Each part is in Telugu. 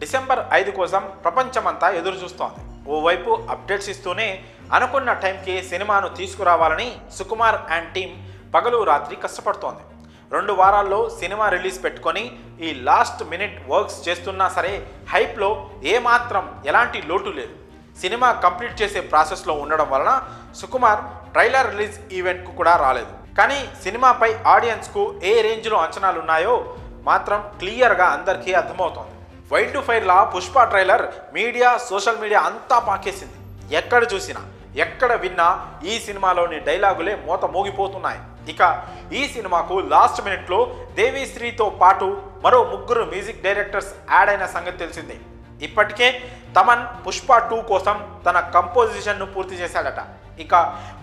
డిసెంబర్ 5 కోసం ప్రపంచమంతా ఎదురు చూస్తోంది. ఓవైపు అప్డేట్స్ ఇస్తూనే అనుకున్న టైంకి సినిమాను తీసుకురావాలని సుకుమార్ అండ్ టీమ్ పగలు రాత్రి కష్టపడుతోంది. 2 వారాల్లో సినిమా రిలీజ్ పెట్టుకొని ఈ లాస్ట్ మినిట్ వర్క్స్ చేస్తున్నా సరే హైప్లో ఏమాత్రం ఎలాంటి లోటు లేదు. సినిమా కంప్లీట్ చేసే ప్రాసెస్లో ఉండడం వలన సుకుమార్ ట్రైలర్ రిలీజ్ ఈవెంట్కు కూడా రాలేదు. కానీ సినిమాపై ఆడియన్స్కు ఏ రేంజ్లో అంచనాలు ఉన్నాయో మాత్రం క్లియర్గా అందరికీ అర్థమవుతోంది. వైల్డ్ ఫైర్లా Pushpa trailer media social media అంతా పాకేసింది. ఎక్కడ చూసినా ఎక్కడ విన్నా ఈ సినిమాలోని డైలాగులే మోత మోగిపోతున్నాయి. ఇక ఈ సినిమాకు లాస్ట్ మినిట్లో దేవిశ్రీతో పాటు మరో 3 మ్యూజిక్ డైరెక్టర్స్ యాడ్ అయిన సంగతి తెలిసిందే. ఇప్పటికే తమన్ పుష్ప 2 కోసం తన కంపోజిషన్ను పూర్తి చేశాడట. ఇక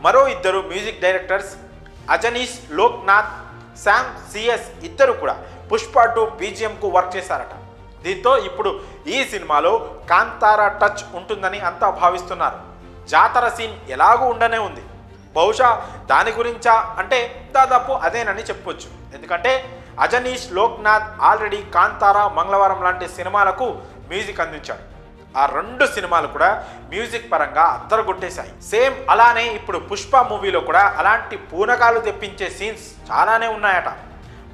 మరో 2 music directors Ajaneesh Loknath, Sam CS ఇద్దరు కూడా పుష్ప 2 బీజిఎంకు వర్క్ చేశారట. దీంతో ఇప్పుడు ఈ సినిమాలో కాంతారా టచ్ ఉంటుందని అంతా భావిస్తున్నారు. జాతర సీన్ ఎలాగూ ఉండనే ఉంది. బహుశా దాని గురించా అంటే దాదాపు అదేనని చెప్పొచ్చు. ఎందుకంటే అజనీష్ లోక్నాథ్ ఆల్రెడీ కాంతారా, మంగళవారం లాంటి సినిమాలకు మ్యూజిక్ అందించాడు. ఆ 2 సినిమాలు కూడా మ్యూజిక్ పరంగా అద్దరగొట్టేశాయి. సేమ్ అలానే ఇప్పుడు పుష్ప మూవీలో కూడా అలాంటి పూనకాలు తెప్పించే సీన్స్ చాలానే ఉన్నాయట.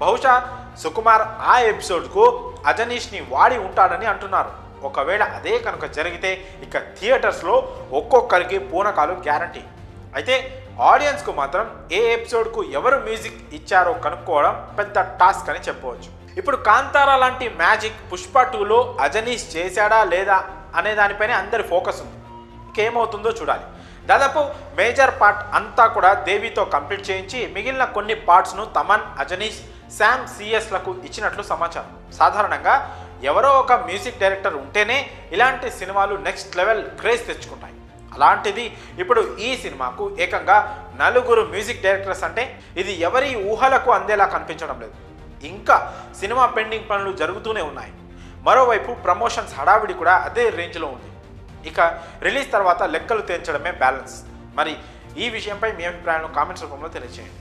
బహుశా సుకుమార్ ఆ ఎపిసోడ్కు అజనీష్ని వాడి ఉంటాడని అంటున్నారు. ఒకవేళ అదే కనుక జరిగితే ఇక థియేటర్స్లో ఒక్కొక్కరికి పూనకాలు గ్యారంటీ. అయితే ఆడియన్స్కు మాత్రం ఏ ఎపిసోడ్కు ఎవరు మ్యూజిక్ ఇచ్చారో కనుక్కోవడం పెద్ద టాస్క్ అని చెప్పవచ్చు. ఇప్పుడు కాంతారా లాంటి మ్యాజిక్ పుష్ప 2లో అజనీష్ చేశాడా లేదా అనే దానిపైనే అందరి ఫోకస్ ఉంది. ఇంకేమవుతుందో చూడాలి. దాదాపు మేజర్ పార్ట్ అంతా కూడా దేవితో కంప్లీట్ చేయించి మిగిలిన కొన్ని పార్ట్స్ను తమన్, అజనీష్, శామ్ సిఎస్లకు ఇచ్చినట్లు సమాచారం. సాధారణంగా ఎవరో ఒక మ్యూజిక్ డైరెక్టర్ ఉంటేనే ఇలాంటి సినిమాలు నెక్స్ట్ లెవెల్ క్రేజ్ తెచ్చుకుంటాయి. అలాంటిది ఇప్పుడు ఈ సినిమాకు ఏకంగా 4 మ్యూజిక్ డైరెక్టర్స్ అంటే ఇది ఎవరి ఊహలకు అందేలా కనిపించడం లేదు. ఇంకా సినిమా పెండింగ్ పనులు జరుగుతూనే ఉన్నాయి. మరోవైపు ప్రమోషన్స్ హడావిడి కూడా అదే రేంజ్లో ఉంది. ఇక రిలీజ్ తర్వాత లెక్కలు తేల్చడమే బ్యాలెన్స్. మరి ఈ విషయంపై మీ అభిప్రాయాలను కామెంట్స్ రూపంలో తెలియజేయండి.